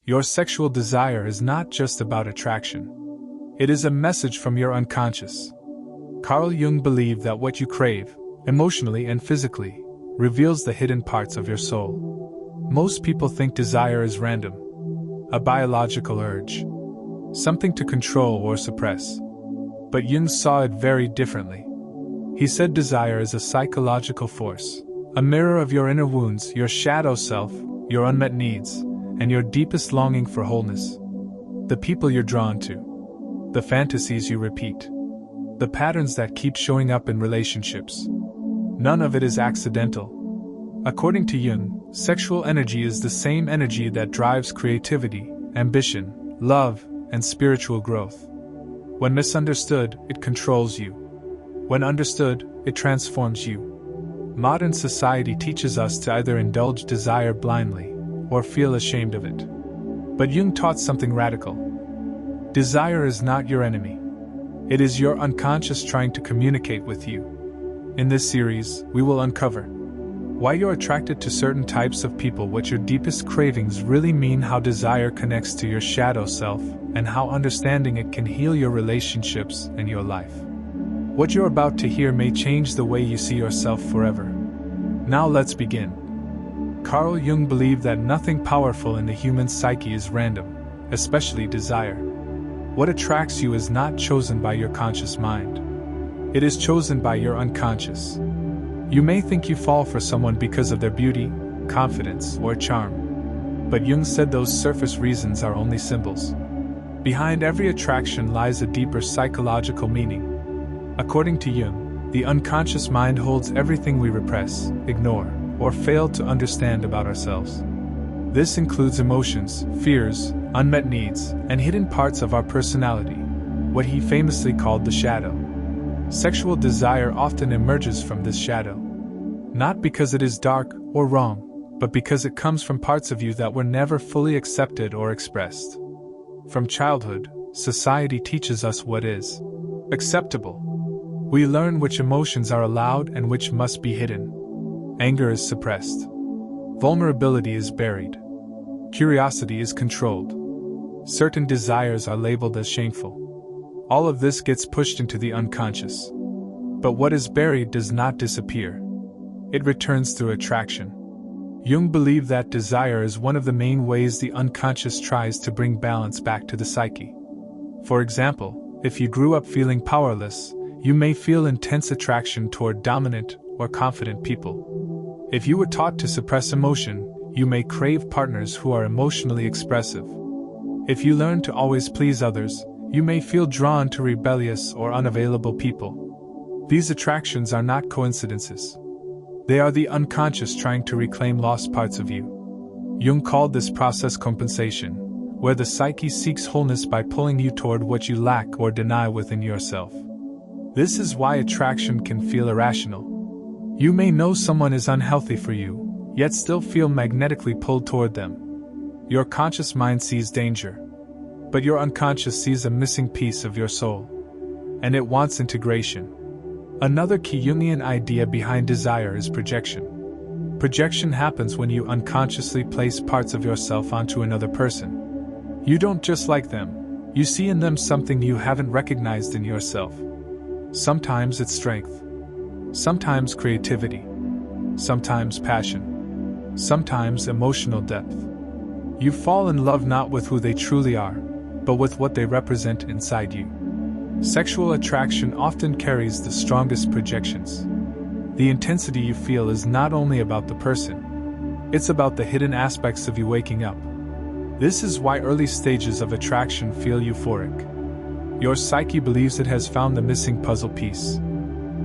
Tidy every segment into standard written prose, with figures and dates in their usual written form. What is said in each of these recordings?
Your sexual desire is not just about attraction. It is a message from your unconscious. Carl Jung believed that what you crave, emotionally and physically, reveals the hidden parts of your soul. Most people think desire is random, a biological urge, something to control or suppress. But Jung saw it very differently. He said desire is a psychological force, a mirror of your inner wounds, your shadow self, your unmet needs, and your deepest longing for wholeness. The people you're drawn to, the fantasies you repeat, the patterns that keep showing up in relationships. None of it is accidental. According to Jung, sexual energy is the same energy that drives creativity, ambition, love, and spiritual growth. When misunderstood, it controls you. When understood, it transforms you. Modern society teaches us to either indulge desire blindly or feel ashamed of it. But Jung taught something radical. Desire is not your enemy. It is your unconscious trying to communicate with you. In this series, we will uncover why you're attracted to certain types of people, what your deepest cravings really mean, how desire connects to your shadow self, and how understanding it can heal your relationships and your life. What you're about to hear may change the way you see yourself forever. Now let's begin. Carl Jung believed that nothing powerful in the human psyche is random, especially desire. What attracts you is not chosen by your conscious mind. It is chosen by your unconscious. You may think you fall for someone because of their beauty, confidence, or charm. But Jung said those surface reasons are only symbols. Behind every attraction lies a deeper psychological meaning. According to Jung, the unconscious mind holds everything we repress, ignore, or fail to understand about ourselves. This includes emotions, fears, unmet needs, and hidden parts of our personality, what he famously called the shadow. Sexual desire often emerges from this shadow. Not because it is dark or wrong, but because it comes from parts of you that were never fully accepted or expressed. From childhood, society teaches us what is acceptable. We learn which emotions are allowed and which must be hidden. Anger is suppressed. Vulnerability is buried. Curiosity is controlled. Certain desires are labeled as shameful. All of this gets pushed into the unconscious. But what is buried does not disappear. It returns through attraction. Jung believed that desire is one of the main ways the unconscious tries to bring balance back to the psyche. For example, if you grew up feeling powerless, you may feel intense attraction toward dominant or confident people. If you were taught to suppress emotion, you may crave partners who are emotionally expressive. If you learn to always please others, you may feel drawn to rebellious or unavailable people. These attractions are not coincidences. They are the unconscious trying to reclaim lost parts of you. Jung called this process compensation, where the psyche seeks wholeness by pulling you toward what you lack or deny within yourself. This is why attraction can feel irrational. You may know someone is unhealthy for you, yet still feel magnetically pulled toward them. Your conscious mind sees danger, but your unconscious sees a missing piece of your soul, and it wants integration. Another key Jungian idea behind desire is projection. Projection happens when you unconsciously place parts of yourself onto another person. You don't just like them, you see in them something you haven't recognized in yourself. Sometimes it's strength, sometimes creativity, sometimes passion, sometimes emotional depth. You fall in love not with who they truly are, but with what they represent inside you. Sexual attraction often carries the strongest projections. The intensity you feel is not only about the person, it's about the hidden aspects of you waking up. This is why early stages of attraction feel euphoric. Your psyche believes it has found the missing puzzle piece.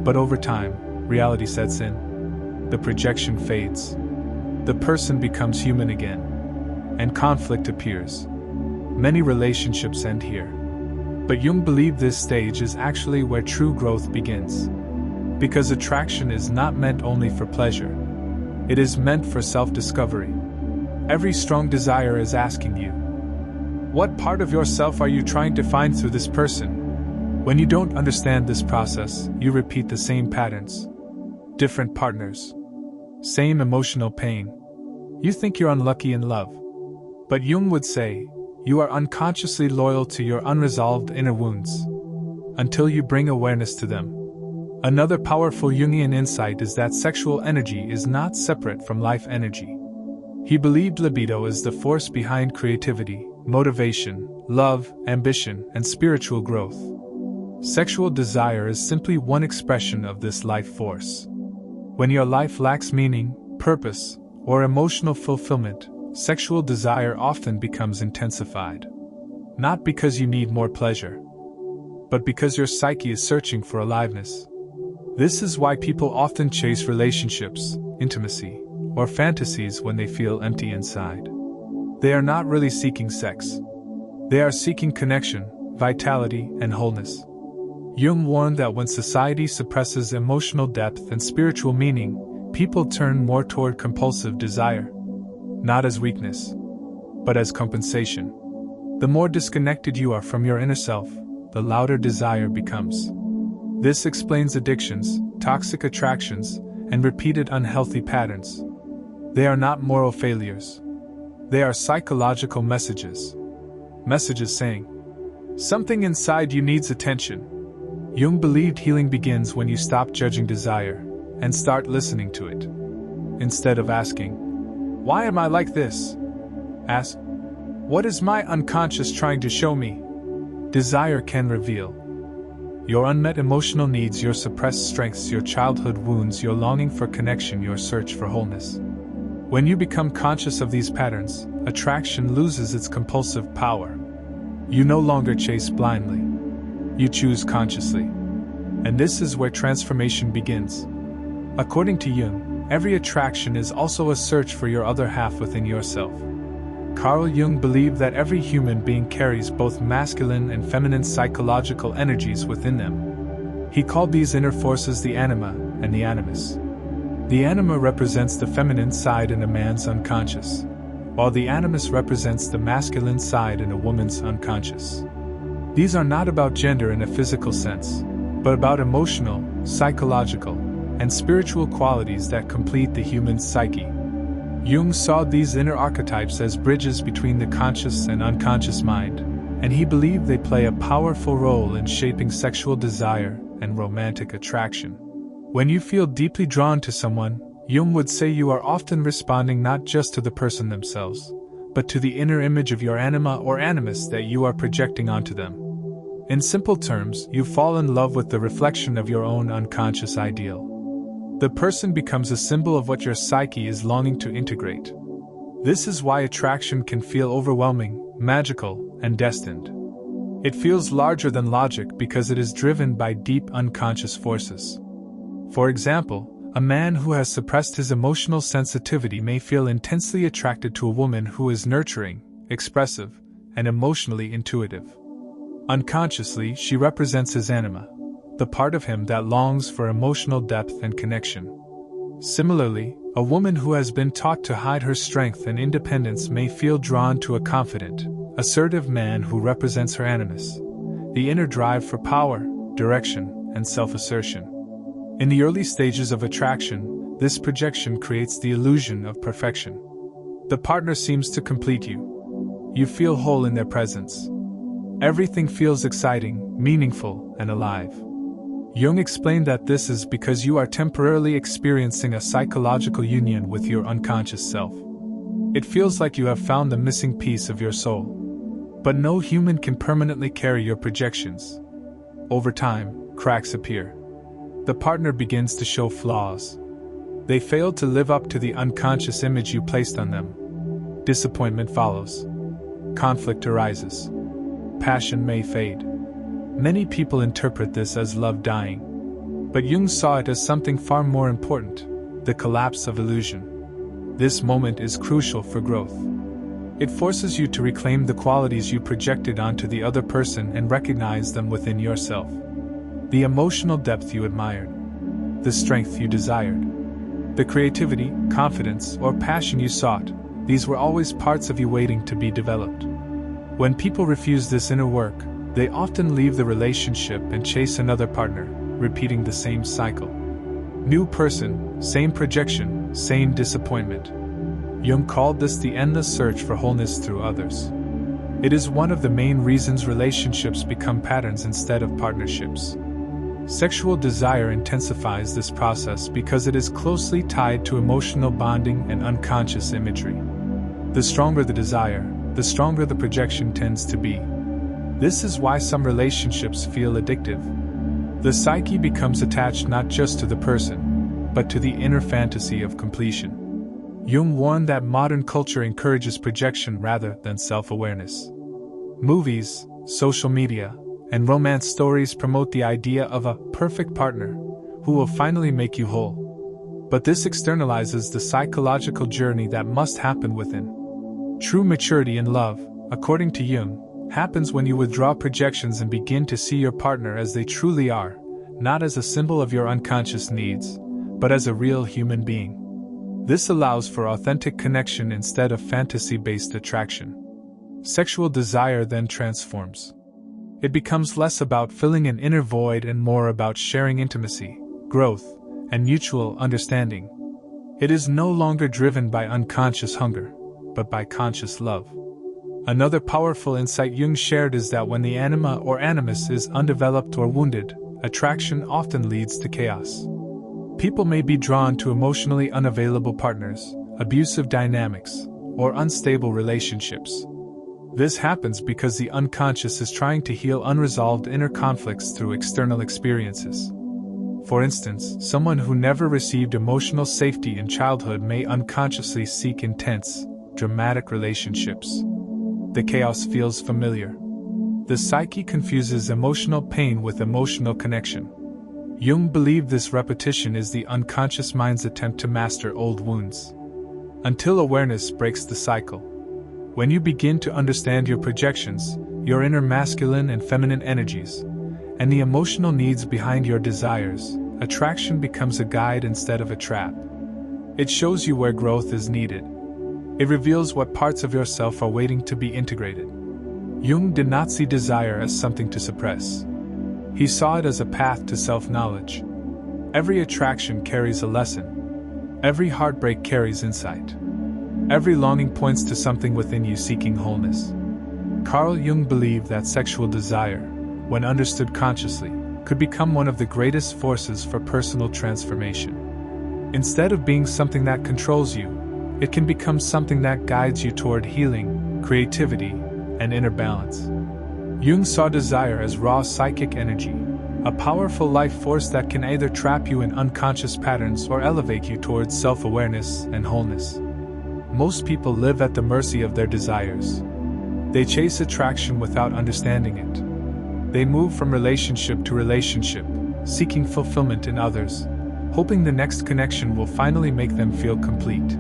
But over time, reality sets in. The projection fades. The person becomes human again, and conflict appears. Many relationships end here. But Jung believed this stage is actually where true growth begins. Because attraction is not meant only for pleasure. It is meant for self-discovery. Every strong desire is asking you, what part of yourself are you trying to find through this person? When you don't understand this process, you repeat the same patterns. Different partners. Same emotional pain. You think you're unlucky in love. But Jung would say, you are unconsciously loyal to your unresolved inner wounds until you bring awareness to them. Another powerful Jungian insight is that sexual energy is not separate from life energy. He believed libido is the force behind creativity, motivation, love, ambition, and spiritual growth. Sexual desire is simply one expression of this life force. When your life lacks meaning, purpose, or emotional fulfillment, sexual desire often becomes intensified. Not because you need more pleasure, but because your psyche is searching for aliveness. This is why people often chase relationships, intimacy, or fantasies when they feel empty inside. They are not really seeking sex. They are seeking connection, vitality, and wholeness. Jung warned that when society suppresses emotional depth and spiritual meaning, people turn more toward compulsive desire. Not as weakness, but as compensation. The more disconnected you are from your inner self, the louder desire becomes. This explains addictions, toxic attractions, and repeated unhealthy patterns. They are not moral failures. They are psychological messages. Messages saying, something inside you needs attention. Jung believed healing begins when you stop judging desire and start listening to it. Instead of asking, why am I like this? Ask, what is my unconscious trying to show me? Desire can reveal your unmet emotional needs, your suppressed strengths, your childhood wounds, your longing for connection, your search for wholeness. When you become conscious of these patterns, attraction loses its compulsive power. You no longer chase blindly. You choose consciously. And this is where transformation begins. According to Jung, every attraction is also a search for your other half within yourself. Carl Jung believed that every human being carries both masculine and feminine psychological energies within them. He called these inner forces the anima and the animus. The anima represents the feminine side in a man's unconscious, while the animus represents the masculine side in a woman's unconscious. These are not about gender in a physical sense, but about emotional, psychological, and spiritual qualities that complete the human psyche. Jung saw these inner archetypes as bridges between the conscious and unconscious mind, and he believed they play a powerful role in shaping sexual desire and romantic attraction. When you feel deeply drawn to someone, Jung would say you are often responding not just to the person themselves, but to the inner image of your anima or animus that you are projecting onto them. In simple terms, you fall in love with the reflection of your own unconscious ideal. The person becomes a symbol of what your psyche is longing to integrate. This is why attraction can feel overwhelming, magical, and destined. It feels larger than logic because it is driven by deep unconscious forces. For example, a man who has suppressed his emotional sensitivity may feel intensely attracted to a woman who is nurturing, expressive, and emotionally intuitive. Unconsciously, she represents his anima, the part of him that longs for emotional depth and connection. Similarly, a woman who has been taught to hide her strength and independence may feel drawn to a confident, assertive man who represents her animus, the inner drive for power, direction, and self-assertion. In the early stages of attraction, this projection creates the illusion of perfection. The partner seems to complete you. You feel whole in their presence. Everything feels exciting, meaningful, and alive. Jung explained that this is because you are temporarily experiencing a psychological union with your unconscious self. It feels like you have found the missing piece of your soul. But no human can permanently carry your projections. Over time, cracks appear. The partner begins to show flaws. They fail to live up to the unconscious image you placed on them. Disappointment follows. Conflict arises. Passion may fade. Many people interpret this as love dying. But Jung saw it as something far more important, the collapse of illusion. This moment is crucial for growth. It forces you to reclaim the qualities you projected onto the other person and recognize them within yourself. The emotional depth you admired, the strength you desired, the creativity, confidence, or passion you sought, these were always parts of you waiting to be developed. When people refuse this inner work, they often leave the relationship and chase another partner, repeating the same cycle. New person, same projection, same disappointment. Jung called this the endless search for wholeness through others. It is one of the main reasons relationships become patterns instead of partnerships. Sexual desire intensifies this process because it is closely tied to emotional bonding and unconscious imagery. The stronger the desire, the stronger the projection tends to be. This is why some relationships feel addictive. The psyche becomes attached not just to the person, but to the inner fantasy of completion. Jung warned that modern culture encourages projection rather than self-awareness. Movies, social media, and romance stories promote the idea of a perfect partner who will finally make you whole. But this externalizes the psychological journey that must happen within. True maturity in love, according to Jung, happens when you withdraw projections and begin to see your partner as they truly are, not as a symbol of your unconscious needs, but as a real human being. This allows for authentic connection instead of fantasy-based attraction. Sexual desire then transforms. It becomes less about filling an inner void and more about sharing intimacy, growth, and mutual understanding. It is no longer driven by unconscious hunger, but by conscious love. Another powerful insight Jung shared is that when the anima or animus is undeveloped or wounded, attraction often leads to chaos. People may be drawn to emotionally unavailable partners, abusive dynamics, or unstable relationships. This happens because the unconscious is trying to heal unresolved inner conflicts through external experiences. For instance, someone who never received emotional safety in childhood may unconsciously seek intense, dramatic relationships. The chaos feels familiar. The psyche confuses emotional pain with emotional connection. Jung believed this repetition is the unconscious mind's attempt to master old wounds. Until awareness breaks the cycle. When you begin to understand your projections, your inner masculine and feminine energies, and the emotional needs behind your desires, attraction becomes a guide instead of a trap. It shows you where growth is needed. It reveals what parts of yourself are waiting to be integrated. Jung did not see desire as something to suppress. He saw it as a path to self-knowledge. Every attraction carries a lesson. Every heartbreak carries insight. Every longing points to something within you seeking wholeness. Carl Jung believed that sexual desire, when understood consciously, could become one of the greatest forces for personal transformation. Instead of being something that controls you, it can become something that guides you toward healing, creativity, and inner balance. Jung saw desire as raw psychic energy, a powerful life force that can either trap you in unconscious patterns or elevate you towards self-awareness and wholeness. Most people live at the mercy of their desires. They chase attraction without understanding it. They move from relationship to relationship, seeking fulfillment in others, hoping the next connection will finally make them feel complete.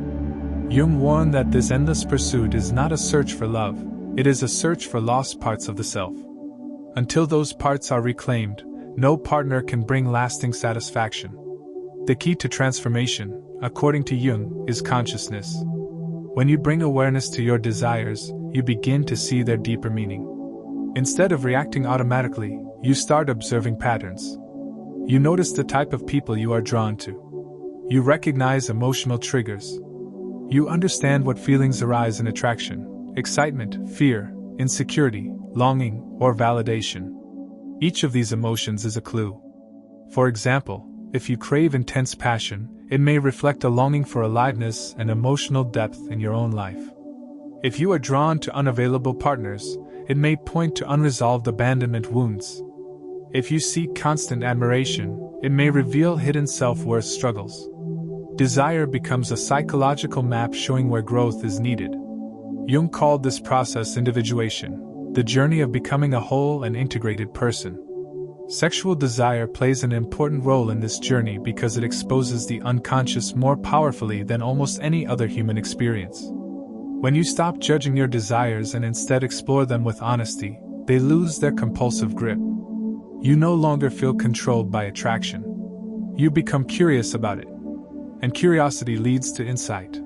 Jung warned that this endless pursuit is not a search for love, it is a search for lost parts of the self. Until those parts are reclaimed, no partner can bring lasting satisfaction. The key to transformation, according to Jung, is consciousness. When you bring awareness to your desires, you begin to see their deeper meaning. Instead of reacting automatically, you start observing patterns. You notice the type of people you are drawn to. You recognize emotional triggers. You understand what feelings arise in attraction: excitement, fear, insecurity, longing, or validation. Each of these emotions is a clue. For example, if you crave intense passion, it may reflect a longing for aliveness and emotional depth in your own life. If you are drawn to unavailable partners, it may point to unresolved abandonment wounds. If you seek constant admiration, it may reveal hidden self-worth struggles. Desire becomes a psychological map showing where growth is needed. Jung called this process individuation, the journey of becoming a whole and integrated person. Sexual desire plays an important role in this journey because it exposes the unconscious more powerfully than almost any other human experience. When you stop judging your desires and instead explore them with honesty, they lose their compulsive grip. You no longer feel controlled by attraction. You become curious about it. And curiosity leads to insight.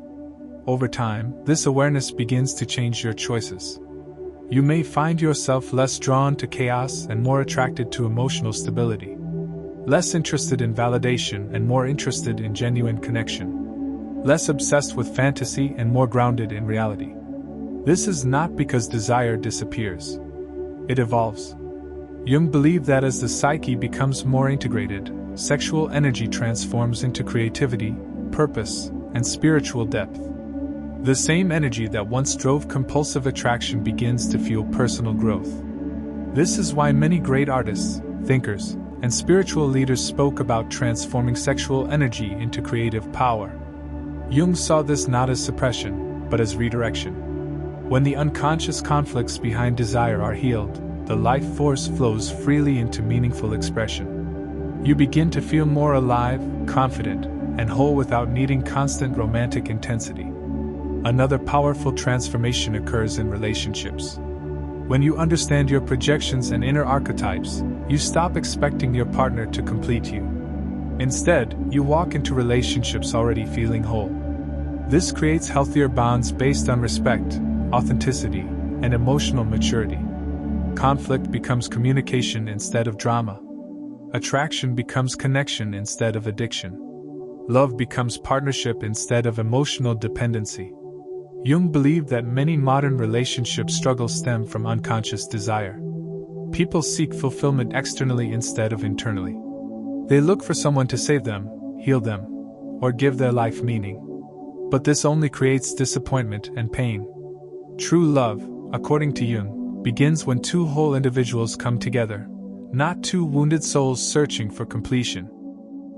Over time, this awareness begins to change your choices. You may find yourself less drawn to chaos and more attracted to emotional stability. Less interested in validation and more interested in genuine connection. less obsessed with fantasy and more grounded in reality. This is not because desire disappears. It evolves. Jung believed that as the psyche becomes more integrated, sexual energy transforms into creativity, purpose, and spiritual depth. The same energy that once drove compulsive attraction begins to fuel personal growth. This is why many great artists, thinkers, and spiritual leaders spoke about transforming sexual energy into creative power. Jung saw this not as suppression, but as redirection. When the unconscious conflicts behind desire are healed, the life force flows freely into meaningful expression. You begin to feel more alive, confident, and whole without needing constant romantic intensity. Another powerful transformation occurs in relationships. When you understand your projections and inner archetypes, you stop expecting your partner to complete you. Instead, you walk into relationships already feeling whole. This creates healthier bonds based on respect, authenticity, and emotional maturity. Conflict becomes communication instead of drama. Attraction becomes connection instead of addiction. Love becomes partnership instead of emotional dependency. Jung believed that many modern relationship struggles stem from unconscious desire. People seek fulfillment externally instead of internally. They look for someone to save them, heal them, or give their life meaning. But this only creates disappointment and pain. True love, according to Jung, begins when two whole individuals come together, not two wounded souls searching for completion.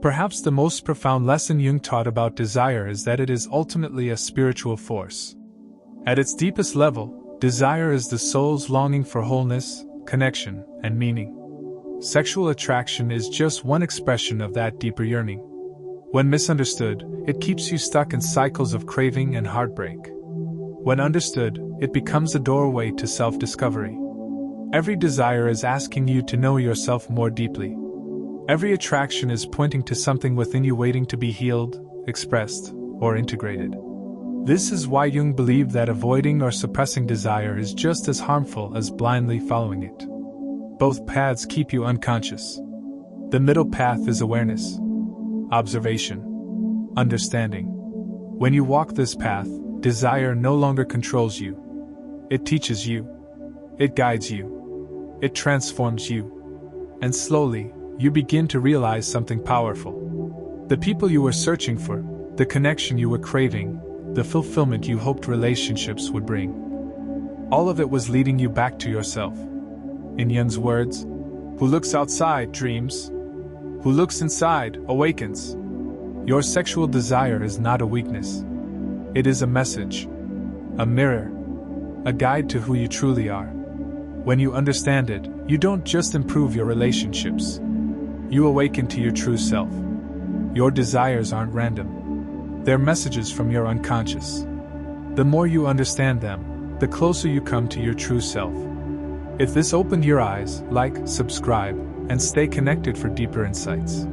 Perhaps the most profound lesson Jung taught about desire is that it is ultimately a spiritual force. At its deepest level, desire is the soul's longing for wholeness, connection, and meaning. Sexual attraction is just one expression of that deeper yearning. When misunderstood, it keeps you stuck in cycles of craving and heartbreak. When understood, it becomes a doorway to self-discovery. Every desire is asking you to know yourself more deeply. Every attraction is pointing to something within you waiting to be healed, expressed, or integrated. This is why Jung believed that avoiding or suppressing desire is just as harmful as blindly following it. Both paths keep you unconscious. The middle path is awareness, observation, understanding. When you walk this path, desire no longer controls you. It teaches you. It guides you. It transforms you. And slowly, you begin to realize something powerful. The people you were searching for, the connection you were craving, the fulfillment you hoped relationships would bring. All of it was leading you back to yourself. In Jung's words, who looks outside dreams, who looks inside awakens. Your sexual desire is not a weakness. It is a message, a mirror, a guide to who you truly are. When you understand it, you don't just improve your relationships. You awaken to your true self. Your desires aren't random. They're messages from your unconscious. The more you understand them, the closer you come to your true self. If this opened your eyes, like, subscribe, and stay connected for deeper insights.